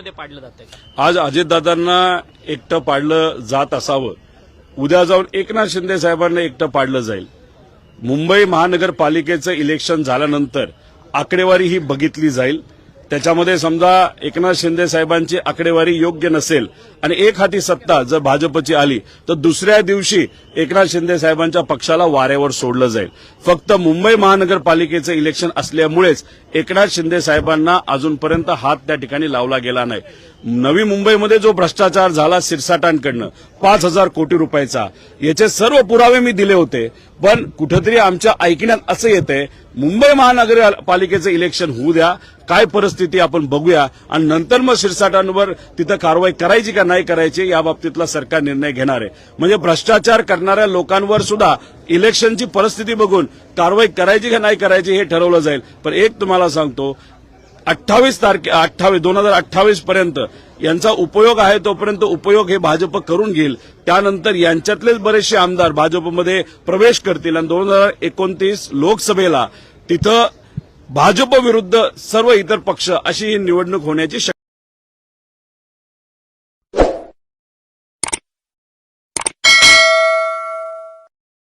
मुंबईमध्ये पाडलं जातंय? आज अजितदादांना एकटं पाडलं जात असावं, उद्या जाऊन एकनाथ शिंदे साहेबांना एकटं पाडलं जाईल. मुंबई महानगरपालिकेचं इलेक्शन झाल्यानंतर आकडेवारी ही बघितली जाईल. त्याच्यामध्ये समजा एकनाथ शिंदे साहेबांची आकडेवारी योग्य नसेल आणि एक हाती सत्ता जर भाजपची आली तर दुसऱ्या दिवशी एकनाथ शिंदे साहेबांच्या पक्षाला वाऱ्यावर सोडलं जाईल. फक्त मुंबई महानगरपालिकेचं इलेक्शन असल्यामुळेच एकनाथ शिंदे साहेबांना अजूनपर्यंत हात त्या ठिकाणी लावला गेला नाही. नवी मुंबईमध्ये जो भ्रष्टाचार झाला सिरसाटांकडनं 5,000 कोटी रुपयाचा, याचे सर्व पुरावे मी दिले होते. पण कुठेतरी आमच्या ऐकण्यात असं येतंय मुंबई महानगरपालिकेचं इलेक्शन होऊ द्या, काय परिस्थिती आपण बघूया आणि नंतर मग सिरसाटांवर तिथं कारवाई करायची का नाही करायची या बाबतीतला सरकार निर्णय घेणार आहे. म्हणजे भ्रष्टाचार करणाऱ्या लोकांवर सुद्धा इलेक्शनची परिस्थिती बघून कारवाई करायची का नाही करायची हे ठरवलं जाईल. पण एक तुम्हाला सांगतो, 2028 पर्यंत यांचा उपयोग आहे, तोपर्यंत उपयोग हे भाजप करून घेईल. त्यानंतर यांच्यातलेच बरेचसे आमदार भाजपमध्ये प्रवेश करतील आणि 2029 लोकसभेला तिथं भाजप विरुद्ध सर्व इतर पक्ष अशी ही निवडणूक होण्याची शक्यता